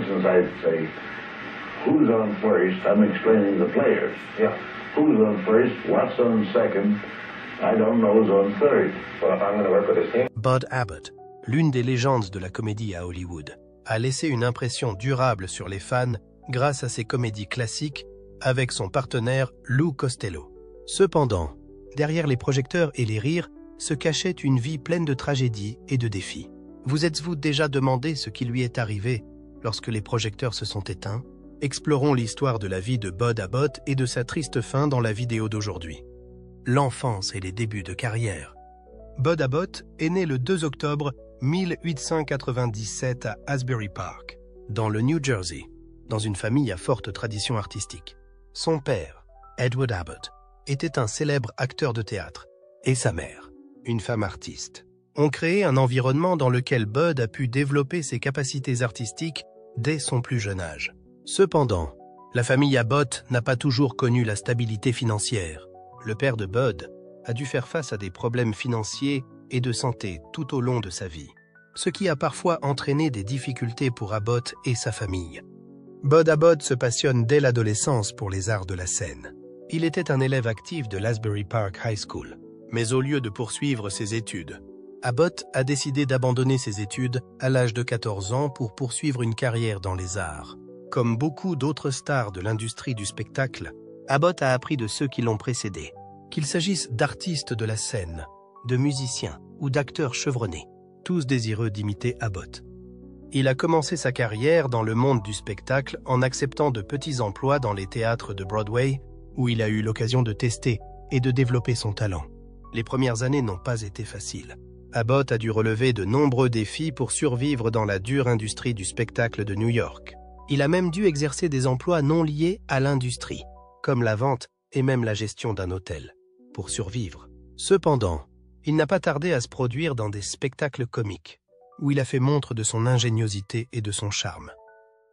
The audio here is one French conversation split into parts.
instance, I'd say, who's on first? I'm explaining the players. Yeah. Who's on first? What's on second? I don't know who's on third. Well, if I'm going to work with this team. Bud Abbott, l'une des légendes de la comédie à Hollywood, a laissé une impression durable sur les fans grâce à ses comédies classiques avec son partenaire Lou Costello. Cependant, derrière les projecteurs et les rires se cachait une vie pleine de tragédies et de défis. Vous êtes-vous déjà demandé ce qui lui est arrivé lorsque les projecteurs se sont éteints? Explorons l'histoire de la vie de Bud Abbott et de sa triste fin dans la vidéo d'aujourd'hui. L'enfance et les débuts de carrière. Bud Abbott est né le 2 octobre 1897 à Asbury Park, dans le New Jersey, dans une famille à forte tradition artistique. Son père, Edward Abbott, était un célèbre acteur de théâtre, et sa mère, une femme artiste, ont créé un environnement dans lequel Bud a pu développer ses capacités artistiques dès son plus jeune âge. Cependant, la famille Abbott n'a pas toujours connu la stabilité financière. Le père de Bud a dû faire face à des problèmes financiers et de santé tout au long de sa vie, ce qui a parfois entraîné des difficultés pour Abbott et sa famille. Bud Abbott se passionne dès l'adolescence pour les arts de la scène. Il était un élève actif de l'Asbury Park High School, mais au lieu de poursuivre ses études, Abbott a décidé d'abandonner ses études à l'âge de 14 ans pour poursuivre une carrière dans les arts. Comme beaucoup d'autres stars de l'industrie du spectacle, Abbott a appris de ceux qui l'ont précédé, qu'il s'agisse d'artistes de la scène, de musiciens ou d'acteurs chevronnés, tous désireux d'imiter Abbott. Il a commencé sa carrière dans le monde du spectacle en acceptant de petits emplois dans les théâtres de Broadway, où il a eu l'occasion de tester et de développer son talent. Les premières années n'ont pas été faciles. Abbott a dû relever de nombreux défis pour survivre dans la dure industrie du spectacle de New York. Il a même dû exercer des emplois non liés à l'industrie, comme la vente et même la gestion d'un hôtel, pour survivre. Cependant, il n'a pas tardé à se produire dans des spectacles comiques, où il a fait montre de son ingéniosité et de son charme.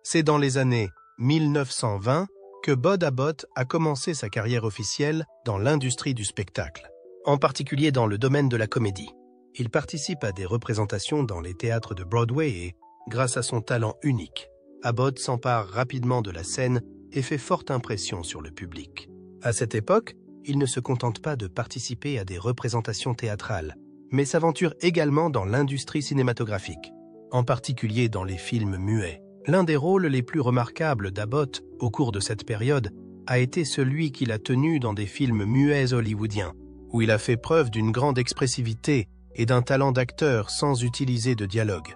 C'est dans les années 1920 que Bud Abbott a commencé sa carrière officielle dans l'industrie du spectacle, en particulier dans le domaine de la comédie. Il participe à des représentations dans les théâtres de Broadway et, grâce à son talent unique, Abbott s'empare rapidement de la scène et fait forte impression sur le public. À cette époque, il ne se contente pas de participer à des représentations théâtrales, mais s'aventure également dans l'industrie cinématographique, en particulier dans les films muets. L'un des rôles les plus remarquables d'Abbott au cours de cette période a été celui qu'il a tenu dans des films muets hollywoodiens, où il a fait preuve d'une grande expressivité et d'un talent d'acteur sans utiliser de dialogue.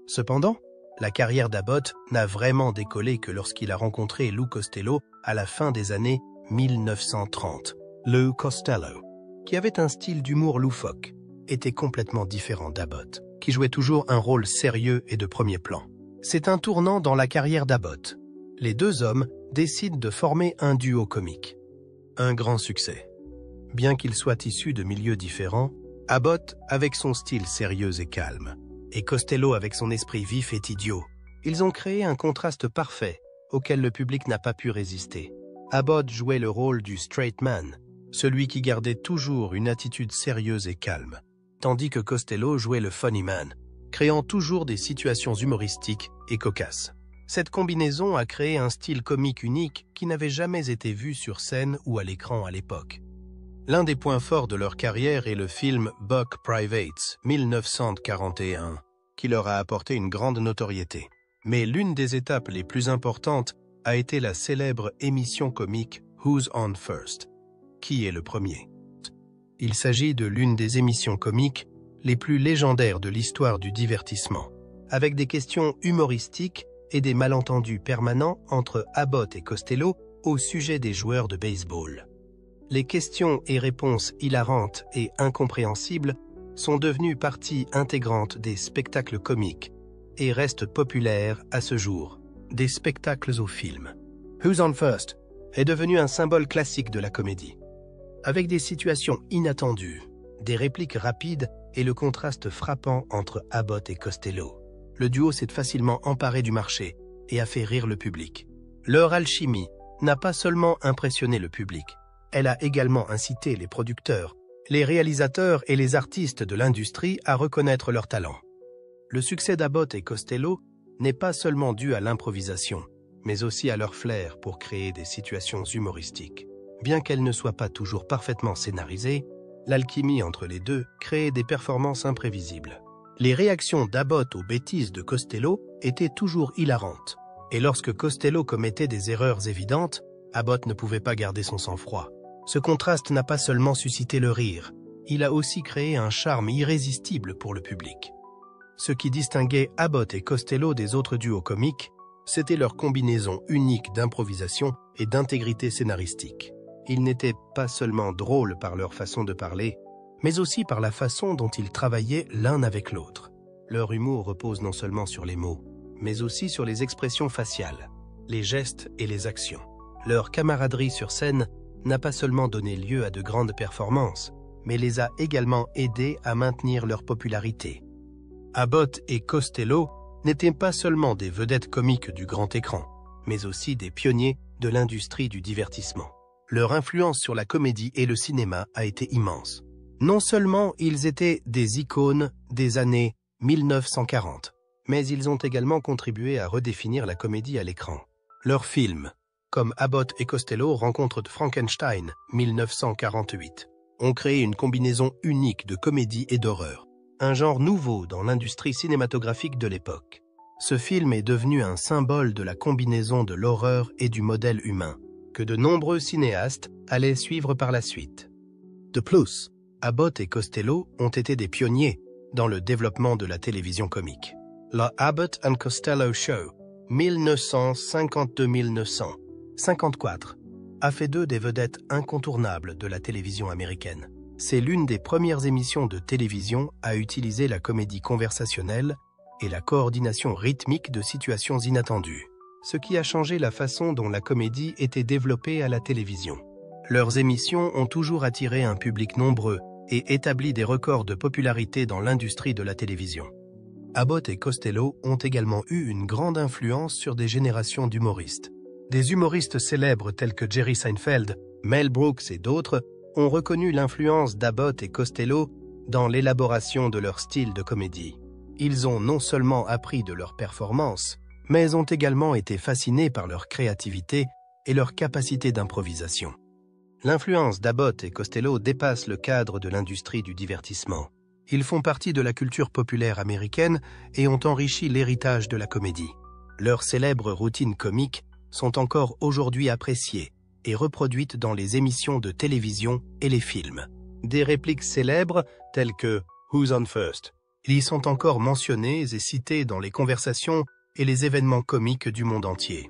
Cependant, la carrière d'Abbott n'a vraiment décollé que lorsqu'il a rencontré Lou Costello à la fin des années 1930. Lou Costello, qui avait un style d'humour loufoque, était complètement différent d'Abbott, qui jouait toujours un rôle sérieux et de premier plan. C'est un tournant dans la carrière d'Abbott. Les deux hommes décident de former un duo comique. Un grand succès. Bien qu'ils soient issus de milieux différents, Abbott avec son style sérieux et calme, et Costello avec son esprit vif et idiot, ils ont créé un contraste parfait auquel le public n'a pas pu résister. Abbott jouait le rôle du straight man, celui qui gardait toujours une attitude sérieuse et calme, tandis que Costello jouait le funny man, créant toujours des situations humoristiques et cocasses. Cette combinaison a créé un style comique unique qui n'avait jamais été vu sur scène ou à l'écran à l'époque. L'un des points forts de leur carrière est le film Buck Privates, 1941, qui leur a apporté une grande notoriété. Mais l'une des étapes les plus importantes a été la célèbre émission comique Who's on First? Qui est le premier? Il s'agit de l'une des émissions comiques les plus légendaires de l'histoire du divertissement, avec des questions humoristiques et des malentendus permanents entre Abbott et Costello au sujet des joueurs de baseball. Les questions et réponses hilarantes et incompréhensibles sont devenues partie intégrante des spectacles comiques et restent populaires à ce jour, des spectacles au film. Who's on First est devenu un symbole classique de la comédie. Avec des situations inattendues, des répliques rapides et le contraste frappant entre Abbott et Costello, le duo s'est facilement emparé du marché et a fait rire le public. Leur alchimie n'a pas seulement impressionné le public, elle a également incité les producteurs, les réalisateurs et les artistes de l'industrie à reconnaître leur talent. Le succès d'Abbott et Costello n'est pas seulement due à l'improvisation, mais aussi à leur flair pour créer des situations humoristiques. Bien qu'elles ne soient pas toujours parfaitement scénarisées, l'alchimie entre les deux crée des performances imprévisibles. Les réactions d'Abbott aux bêtises de Costello étaient toujours hilarantes, et lorsque Costello commettait des erreurs évidentes, Abbott ne pouvait pas garder son sang-froid. Ce contraste n'a pas seulement suscité le rire, il a aussi créé un charme irrésistible pour le public. Ce qui distinguait Abbott et Costello des autres duos comiques, c'était leur combinaison unique d'improvisation et d'intégrité scénaristique. Ils n'étaient pas seulement drôles par leur façon de parler, mais aussi par la façon dont ils travaillaient l'un avec l'autre. Leur humour repose non seulement sur les mots, mais aussi sur les expressions faciales, les gestes et les actions. Leur camaraderie sur scène n'a pas seulement donné lieu à de grandes performances, mais les a également aidés à maintenir leur popularité. Abbott et Costello n'étaient pas seulement des vedettes comiques du grand écran, mais aussi des pionniers de l'industrie du divertissement. Leur influence sur la comédie et le cinéma a été immense. Non seulement ils étaient des icônes des années 1940, mais ils ont également contribué à redéfinir la comédie à l'écran. Leurs films, comme Abbott et Costello rencontrent Frankenstein, 1948, ont créé une combinaison unique de comédie et d'horreur, un genre nouveau dans l'industrie cinématographique de l'époque. Ce film est devenu un symbole de la combinaison de l'horreur et du modèle humain, que de nombreux cinéastes allaient suivre par la suite. De plus, Abbott et Costello ont été des pionniers dans le développement de la télévision comique. La Abbott and Costello Show, 1952-1954, a fait d'eux des vedettes incontournables de la télévision américaine. C'est l'une des premières émissions de télévision à utiliser la comédie conversationnelle et la coordination rythmique de situations inattendues, ce qui a changé la façon dont la comédie était développée à la télévision. Leurs émissions ont toujours attiré un public nombreux et établi des records de popularité dans l'industrie de la télévision. Abbott et Costello ont également eu une grande influence sur des générations d'humoristes. Des humoristes célèbres tels que Jerry Seinfeld, Mel Brooks et d'autres ont reconnu l'influence d'Abbott et Costello dans l'élaboration de leur style de comédie. Ils ont non seulement appris de leurs performances, mais ont également été fascinés par leur créativité et leur capacité d'improvisation. L'influence d'Abbott et Costello dépasse le cadre de l'industrie du divertissement. Ils font partie de la culture populaire américaine et ont enrichi l'héritage de la comédie. Leurs célèbres routines comiques sont encore aujourd'hui appréciées et reproduites dans les émissions de télévision et les films. Des répliques célèbres telles que « Who's on first ?» y sont encore mentionnées et citées dans les conversations et les événements comiques du monde entier.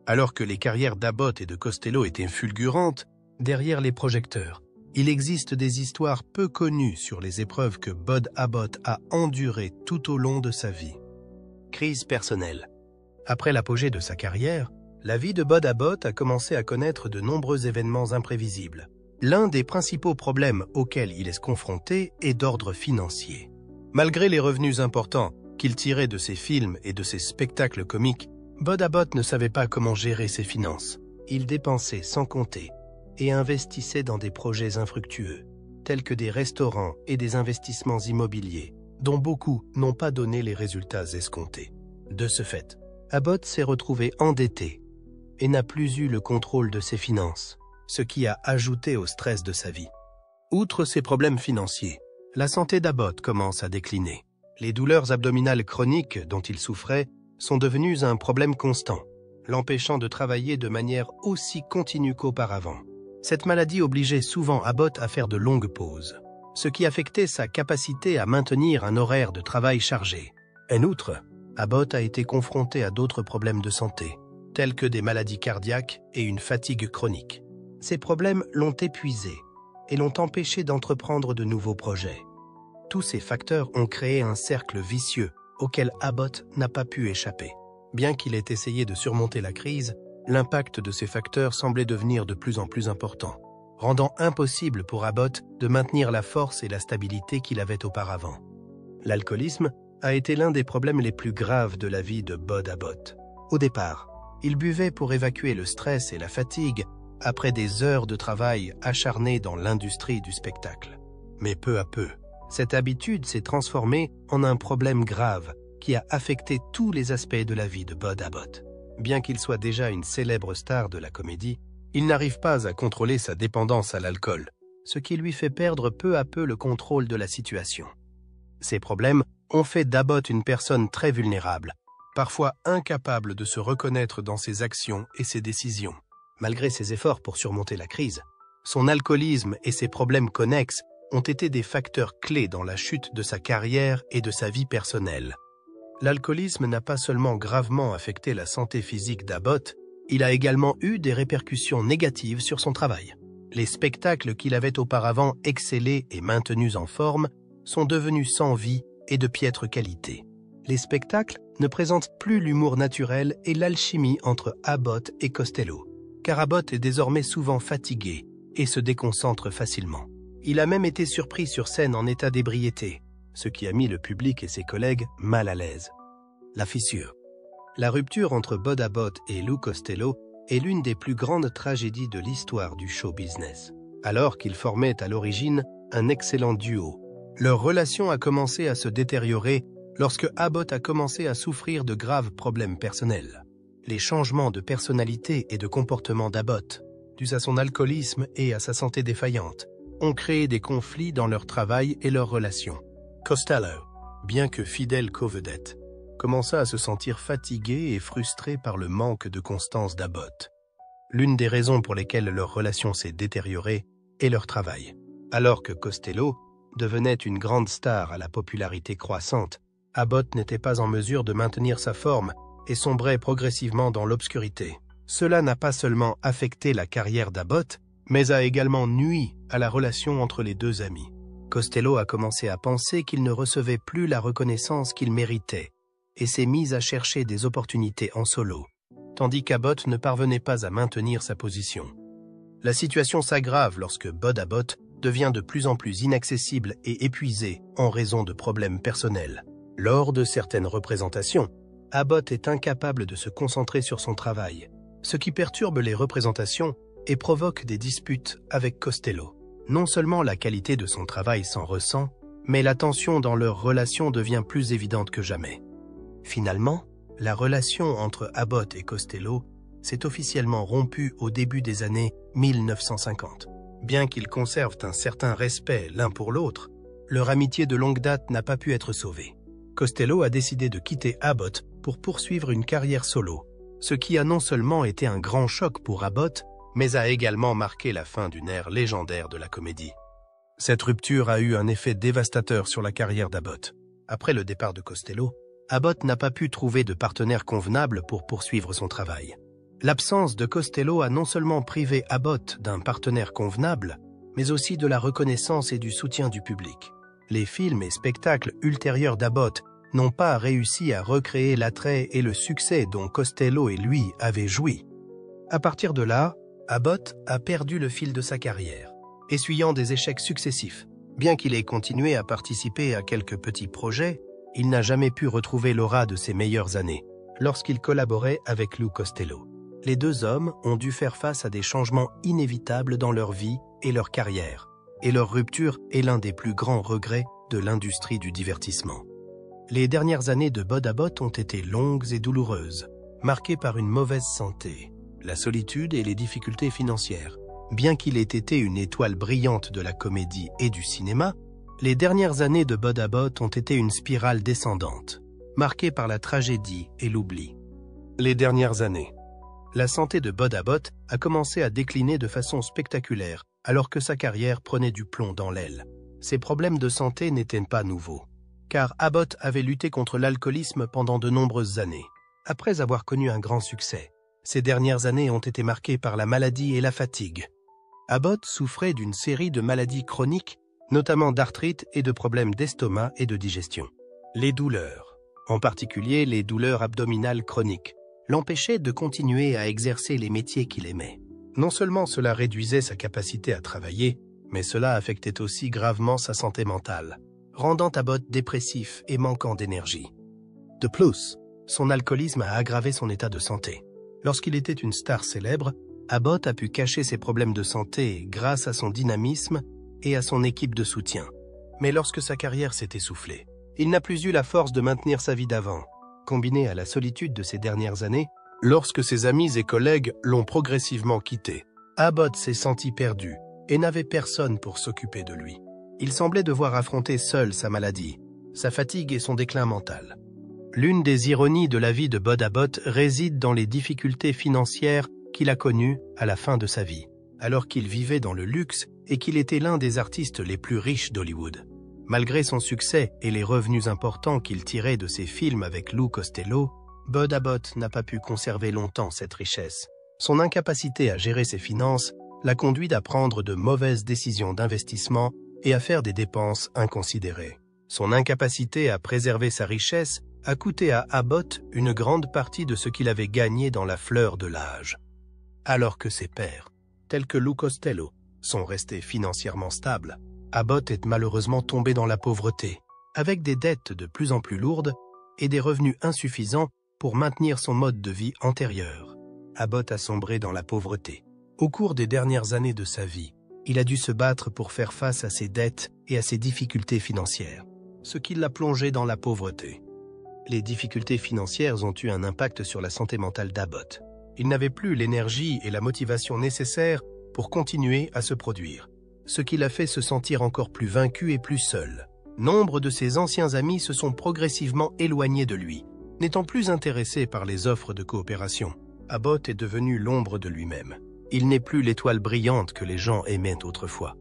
Alors que les carrières d'Abbott et de Costello étaient fulgurantes, derrière les projecteurs, il existe des histoires peu connues sur les épreuves que Bud Abbott a endurées tout au long de sa vie. Crise personnelle. Après l'apogée de sa carrière, la vie de Bud Abbott a commencé à connaître de nombreux événements imprévisibles. L'un des principaux problèmes auxquels il est confronté est d'ordre financier. Malgré les revenus importants qu'il tirait de ses films et de ses spectacles comiques, Bud Abbott ne savait pas comment gérer ses finances. Il dépensait sans compter et investissait dans des projets infructueux, tels que des restaurants et des investissements immobiliers, dont beaucoup n'ont pas donné les résultats escomptés. De ce fait, Abbott s'est retrouvé endetté et n'a plus eu le contrôle de ses finances, ce qui a ajouté au stress de sa vie. Outre ses problèmes financiers, la santé d'Abbott commence à décliner. Les douleurs abdominales chroniques dont il souffrait sont devenues un problème constant, l'empêchant de travailler de manière aussi continue qu'auparavant. Cette maladie obligeait souvent Abbott à faire de longues pauses, ce qui affectait sa capacité à maintenir un horaire de travail chargé. En outre, Abbott a été confronté à d'autres problèmes de santé, tels que des maladies cardiaques et une fatigue chronique. Ces problèmes l'ont épuisé et l'ont empêché d'entreprendre de nouveaux projets. Tous ces facteurs ont créé un cercle vicieux auquel Abbott n'a pas pu échapper. Bien qu'il ait essayé de surmonter la crise, l'impact de ces facteurs semblait devenir de plus en plus important, rendant impossible pour Abbott de maintenir la force et la stabilité qu'il avait auparavant. L'alcoolisme a été l'un des problèmes les plus graves de la vie de Bud Abbott. Au départ, il buvait pour évacuer le stress et la fatigue après des heures de travail acharné dans l'industrie du spectacle. Mais peu à peu, cette habitude s'est transformée en un problème grave qui a affecté tous les aspects de la vie de Bud Abbott. Bien qu'il soit déjà une célèbre star de la comédie, il n'arrive pas à contrôler sa dépendance à l'alcool, ce qui lui fait perdre peu à peu le contrôle de la situation. Ces problèmes ont fait d'Abbott une personne très vulnérable, parfois incapable de se reconnaître dans ses actions et ses décisions. Malgré ses efforts pour surmonter la crise, son alcoolisme et ses problèmes connexes ont été des facteurs clés dans la chute de sa carrière et de sa vie personnelle. L'alcoolisme n'a pas seulement gravement affecté la santé physique d'Abbott, il a également eu des répercussions négatives sur son travail. Les spectacles qu'il avait auparavant excellés et maintenus en forme sont devenus sans vie et de piètre qualité. Les spectacles ne présentent plus l'humour naturel et l'alchimie entre Abbott et Costello, car Abbott est désormais souvent fatigué et se déconcentre facilement. Il a même été surpris sur scène en état d'ébriété, ce qui a mis le public et ses collègues mal à l'aise. La fissure. La rupture entre Bud Abbott et Lou Costello est l'une des plus grandes tragédies de l'histoire du show business. Alors qu'ils formaient à l'origine un excellent duo, leur relation a commencé à se détériorer lorsque Abbott a commencé à souffrir de graves problèmes personnels. Les changements de personnalité et de comportement d'Abbott, dus à son alcoolisme et à sa santé défaillante, ont créé des conflits dans leur travail et leurs relations. Costello, bien que fidèle co-vedette, commença à se sentir fatigué et frustré par le manque de constance d'Abbott. L'une des raisons pour lesquelles leur relation s'est détériorée est leur travail. Alors que Costello devenait une grande star à la popularité croissante, Abbott n'était pas en mesure de maintenir sa forme et sombrait progressivement dans l'obscurité. Cela n'a pas seulement affecté la carrière d'Abbott, mais a également nui à la relation entre les deux amis. Costello a commencé à penser qu'il ne recevait plus la reconnaissance qu'il méritait et s'est mis à chercher des opportunités en solo, tandis qu'Abbott ne parvenait pas à maintenir sa position. La situation s'aggrave lorsque Bud Abbott devient de plus en plus inaccessible et épuisé en raison de problèmes personnels. Lors de certaines représentations, Abbott est incapable de se concentrer sur son travail, ce qui perturbe les représentations et provoque des disputes avec Costello. Non seulement la qualité de son travail s'en ressent, mais la tension dans leur relation devient plus évidente que jamais. Finalement, la relation entre Abbott et Costello s'est officiellement rompue au début des années 1950. Bien qu'ils conservent un certain respect l'un pour l'autre, leur amitié de longue date n'a pas pu être sauvée. Costello a décidé de quitter Abbott pour poursuivre une carrière solo, ce qui a non seulement été un grand choc pour Abbott, mais a également marqué la fin d'une ère légendaire de la comédie. Cette rupture a eu un effet dévastateur sur la carrière d'Abbott. Après le départ de Costello, Abbott n'a pas pu trouver de partenaire convenable pour poursuivre son travail. L'absence de Costello a non seulement privé Abbott d'un partenaire convenable, mais aussi de la reconnaissance et du soutien du public. Les films et spectacles ultérieurs d'Abbott n'ont pas réussi à recréer l'attrait et le succès dont Costello et lui avaient joui. À partir de là, Abbott a perdu le fil de sa carrière, essuyant des échecs successifs. Bien qu'il ait continué à participer à quelques petits projets, il n'a jamais pu retrouver l'aura de ses meilleures années, lorsqu'il collaborait avec Lou Costello. Les deux hommes ont dû faire face à des changements inévitables dans leur vie et leur carrière, et leur rupture est l'un des plus grands regrets de l'industrie du divertissement. Les dernières années de Bud Abbott ont été longues et douloureuses, marquées par une mauvaise santé, la solitude et les difficultés financières. Bien qu'il ait été une étoile brillante de la comédie et du cinéma, les dernières années de Bud Abbott ont été une spirale descendante, marquée par la tragédie et l'oubli. Les dernières années. La santé de Bud Abbott a commencé à décliner de façon spectaculaire, alors que sa carrière prenait du plomb dans l'aile. Ses problèmes de santé n'étaient pas nouveaux, car Abbott avait lutté contre l'alcoolisme pendant de nombreuses années. Après avoir connu un grand succès, ces dernières années ont été marquées par la maladie et la fatigue. Abbott souffrait d'une série de maladies chroniques, notamment d'arthrite et de problèmes d'estomac et de digestion. Les douleurs, en particulier les douleurs abdominales chroniques, l'empêchaient de continuer à exercer les métiers qu'il aimait. Non seulement cela réduisait sa capacité à travailler, mais cela affectait aussi gravement sa santé mentale, rendant Abbott dépressif et manquant d'énergie. De plus, son alcoolisme a aggravé son état de santé. Lorsqu'il était une star célèbre, Abbott a pu cacher ses problèmes de santé grâce à son dynamisme et à son équipe de soutien. Mais lorsque sa carrière s'est essoufflée, Il n'a plus eu la force de maintenir sa vie d'avant, combinée à la solitude de ces dernières années, lorsque ses amis et collègues l'ont progressivement quitté. Abbott s'est senti perdu et n'avait personne pour s'occuper de lui. Il semblait devoir affronter seul sa maladie, sa fatigue et son déclin mental. L'une des ironies de la vie de Bud Abbott réside dans les difficultés financières qu'il a connues à la fin de sa vie, alors qu'il vivait dans le luxe et qu'il était l'un des artistes les plus riches d'Hollywood. Malgré son succès et les revenus importants qu'il tirait de ses films avec Lou Costello, Bud Abbott n'a pas pu conserver longtemps cette richesse. Son incapacité à gérer ses finances l'a conduit à prendre de mauvaises décisions d'investissement et à faire des dépenses inconsidérées. Son incapacité à préserver sa richesse a coûté à Abbott une grande partie de ce qu'il avait gagné dans la fleur de l'âge. Alors que ses pairs, tels que Lou Costello, sont restés financièrement stables, Abbott est malheureusement tombé dans la pauvreté, avec des dettes de plus en plus lourdes et des revenus insuffisants pour maintenir son mode de vie antérieur. Abbott a sombré dans la pauvreté. Au cours des dernières années de sa vie, il a dû se battre pour faire face à ses dettes et à ses difficultés financières, ce qui l'a plongé dans la pauvreté. Les difficultés financières ont eu un impact sur la santé mentale d'Abbott. Il n'avait plus l'énergie et la motivation nécessaires pour continuer à se produire, ce qui l'a fait se sentir encore plus vaincu et plus seul. Nombre de ses anciens amis se sont progressivement éloignés de lui, n'étant plus intéressés par les offres de coopération. Abbott est devenu l'ombre de lui-même. Il n'est plus l'étoile brillante que les gens aimaient autrefois.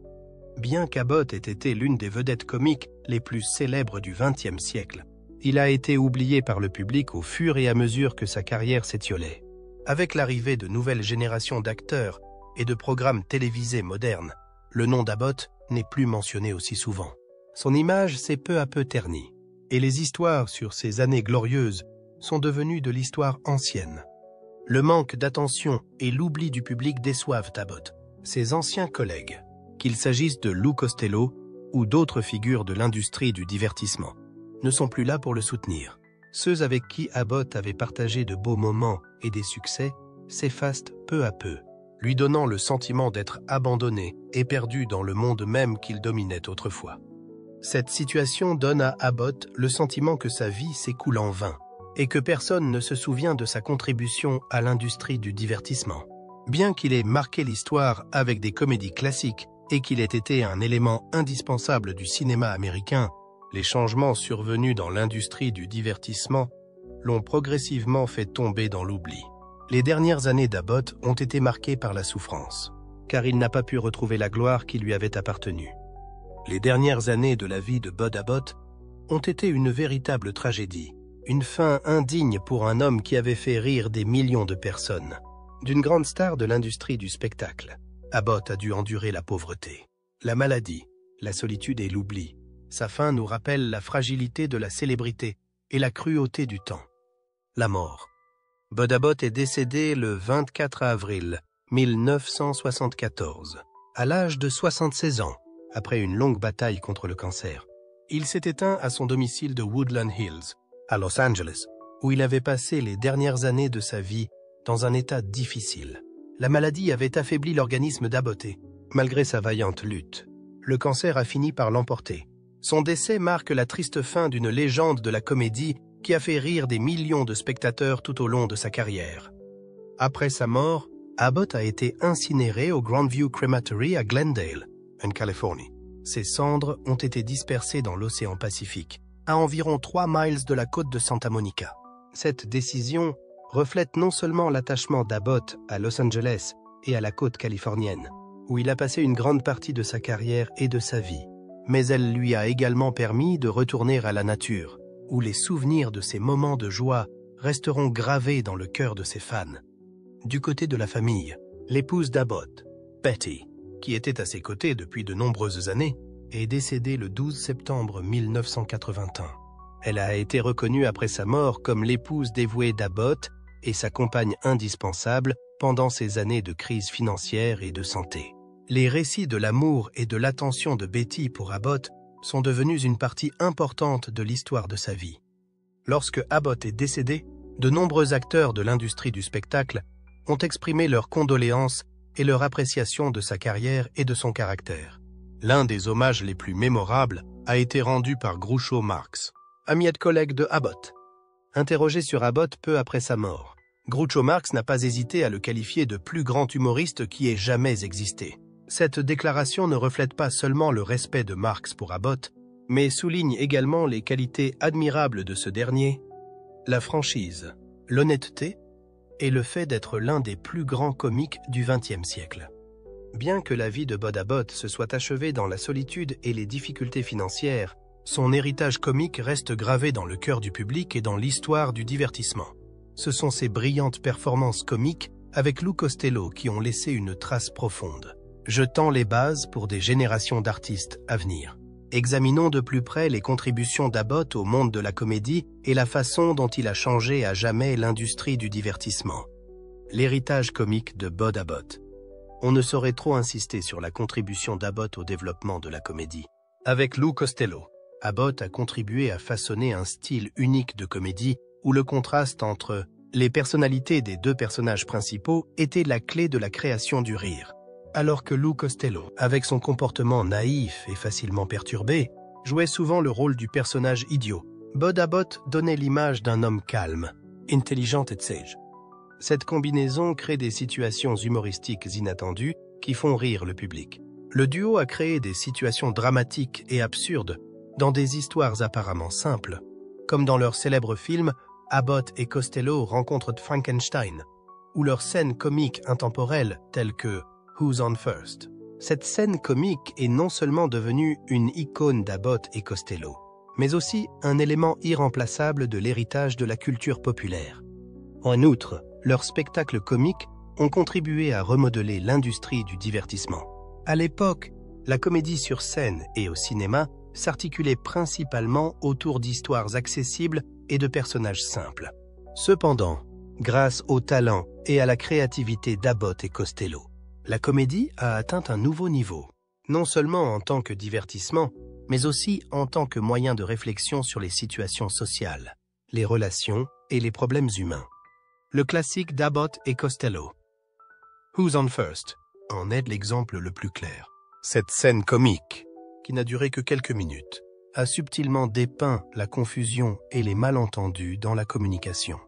Bien qu'Abbott ait été l'une des vedettes comiques les plus célèbres du XXe siècle, il a été oublié par le public au fur et à mesure que sa carrière s'étiolait. Avec l'arrivée de nouvelles générations d'acteurs et de programmes télévisés modernes, le nom d'Abbott n'est plus mentionné aussi souvent. Son image s'est peu à peu ternie, et les histoires sur ses années glorieuses sont devenues de l'histoire ancienne. Le manque d'attention et l'oubli du public déçoivent Abbott, ses anciens collègues, qu'il s'agisse de Lou Costello ou d'autres figures de l'industrie du divertissement, ne sont plus là pour le soutenir. Ceux avec qui Abbott avait partagé de beaux moments et des succès s'effacent peu à peu, lui donnant le sentiment d'être abandonné et perdu dans le monde même qu'il dominait autrefois. Cette situation donne à Abbott le sentiment que sa vie s'écoule en vain et que personne ne se souvient de sa contribution à l'industrie du divertissement. Bien qu'il ait marqué l'histoire avec des comédies classiques et qu'il ait été un élément indispensable du cinéma américain, les changements survenus dans l'industrie du divertissement l'ont progressivement fait tomber dans l'oubli. Les dernières années d'Abbott ont été marquées par la souffrance, car il n'a pas pu retrouver la gloire qui lui avait appartenu. Les dernières années de la vie de Bud Abbott ont été une véritable tragédie, une fin indigne pour un homme qui avait fait rire des millions de personnes. D'une grande star de l'industrie du spectacle, Abbott a dû endurer la pauvreté, la maladie, la solitude et l'oubli. Sa fin nous rappelle la fragilité de la célébrité et la cruauté du temps. La mort. Bud Abbott est décédé le 24 avril 1974, à l'âge de 76 ans, après une longue bataille contre le cancer. Il s'est éteint à son domicile de Woodland Hills, à Los Angeles, où il avait passé les dernières années de sa vie dans un état difficile. La maladie avait affaibli l'organisme d'Abbott. Malgré sa vaillante lutte, le cancer a fini par l'emporter. Son décès marque la triste fin d'une légende de la comédie qui a fait rire des millions de spectateurs tout au long de sa carrière. Après sa mort, Abbott a été incinéré au Grandview Crematory à Glendale, en Californie. Ses cendres ont été dispersées dans l'océan Pacifique, à environ 3 miles de la côte de Santa Monica. Cette décision reflète non seulement l'attachement d'Abbott à Los Angeles et à la côte californienne, où il a passé une grande partie de sa carrière et de sa vie, mais elle lui a également permis de retourner à la nature, où les souvenirs de ces moments de joie resteront gravés dans le cœur de ses fans. Du côté de la famille, l'épouse d'Abbott, Betty, qui était à ses côtés depuis de nombreuses années, est décédée le 12 septembre 1981. Elle a été reconnue après sa mort comme l'épouse dévouée d'Abbott et sa compagne indispensable pendant ces années de crise financière et de santé. Les récits de l'amour et de l'attention de Betty pour Abbott sont devenus une partie importante de l'histoire de sa vie. Lorsque Abbott est décédé, de nombreux acteurs de l'industrie du spectacle ont exprimé leurs condoléances et leur appréciation de sa carrière et de son caractère. L'un des hommages les plus mémorables a été rendu par Groucho Marx, ami et collègue de Abbott. Interrogé sur Abbott peu après sa mort, Groucho Marx n'a pas hésité à le qualifier de plus grand humoriste qui ait jamais existé. Cette déclaration ne reflète pas seulement le respect de Marx pour Abbott, mais souligne également les qualités admirables de ce dernier, la franchise, l'honnêteté et le fait d'être l'un des plus grands comiques du XXe siècle. Bien que la vie de Bud Abbott se soit achevée dans la solitude et les difficultés financières, son héritage comique reste gravé dans le cœur du public et dans l'histoire du divertissement. Ce sont ses brillantes performances comiques avec Lou Costello qui ont laissé une trace profonde, jetant les bases pour des générations d'artistes à venir. Examinons de plus près les contributions d'Abbott au monde de la comédie et la façon dont il a changé à jamais l'industrie du divertissement. L'héritage comique de Bud Abbott. On ne saurait trop insister sur la contribution d'Abbott au développement de la comédie. Avec Lou Costello, Abbott a contribué à façonner un style unique de comédie où le contraste entre les personnalités des deux personnages principaux était la clé de la création du rire. Alors que Lou Costello, avec son comportement naïf et facilement perturbé, jouait souvent le rôle du personnage idiot, Bud Abbott donnait l'image d'un homme calme, intelligent et sage. Cette combinaison crée des situations humoristiques inattendues qui font rire le public. Le duo a créé des situations dramatiques et absurdes dans des histoires apparemment simples, comme dans leur célèbre film Abbott et Costello rencontrent Frankenstein, ou leurs scènes comiques intemporelles telles que Who's on First. Cette scène comique est non seulement devenue une icône d'Abbott et Costello, mais aussi un élément irremplaçable de l'héritage de la culture populaire. En outre, leurs spectacles comiques ont contribué à remodeler l'industrie du divertissement. À l'époque, la comédie sur scène et au cinéma s'articulait principalement autour d'histoires accessibles et de personnages simples. Cependant, grâce au talent et à la créativité d'Abbott et Costello, la comédie a atteint un nouveau niveau, non seulement en tant que divertissement, mais aussi en tant que moyen de réflexion sur les situations sociales, les relations et les problèmes humains. Le classique d'Abbott et Costello, Who's on First, en est l'exemple le plus clair. Cette scène comique, qui n'a duré que quelques minutes, a subtilement dépeint la confusion et les malentendus dans la communication,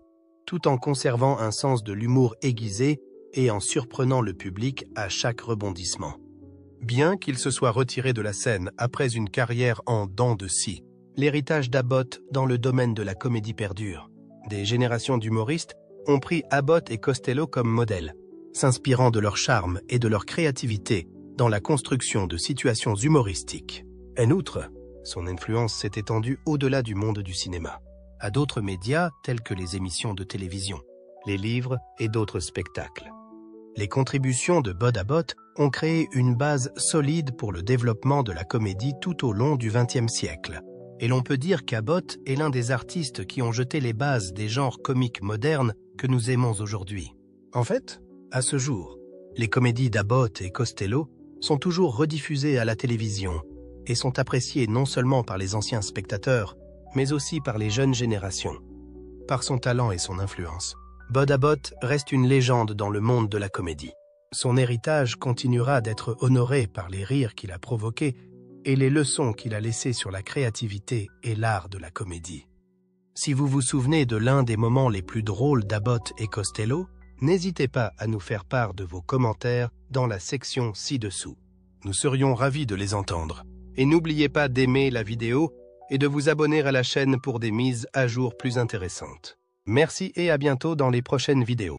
tout en conservant un sens de l'humour aiguisé et en surprenant le public à chaque rebondissement. Bien qu'il se soit retiré de la scène après une carrière en dents de scie, l'héritage d'Abbott dans le domaine de la comédie perdure. Des générations d'humoristes ont pris Abbott et Costello comme modèles, s'inspirant de leur charme et de leur créativité dans la construction de situations humoristiques. En outre, son influence s'est étendue au-delà du monde du cinéma, à d'autres médias tels que les émissions de télévision, les livres et d'autres spectacles. Les contributions de Bud Abbott ont créé une base solide pour le développement de la comédie tout au long du XXe siècle. Et l'on peut dire qu'Abbott est l'un des artistes qui ont jeté les bases des genres comiques modernes que nous aimons aujourd'hui. En fait, à ce jour, les comédies d'Abbott et Costello sont toujours rediffusées à la télévision et sont appréciées non seulement par les anciens spectateurs, mais aussi par les jeunes générations. Par son talent et son influence, Bud Abbott reste une légende dans le monde de la comédie. Son héritage continuera d'être honoré par les rires qu'il a provoqués et les leçons qu'il a laissées sur la créativité et l'art de la comédie. Si vous vous souvenez de l'un des moments les plus drôles d'Abbott et Costello, n'hésitez pas à nous faire part de vos commentaires dans la section ci-dessous. Nous serions ravis de les entendre. Et n'oubliez pas d'aimer la vidéo et de vous abonner à la chaîne pour des mises à jour plus intéressantes. Merci et à bientôt dans les prochaines vidéos.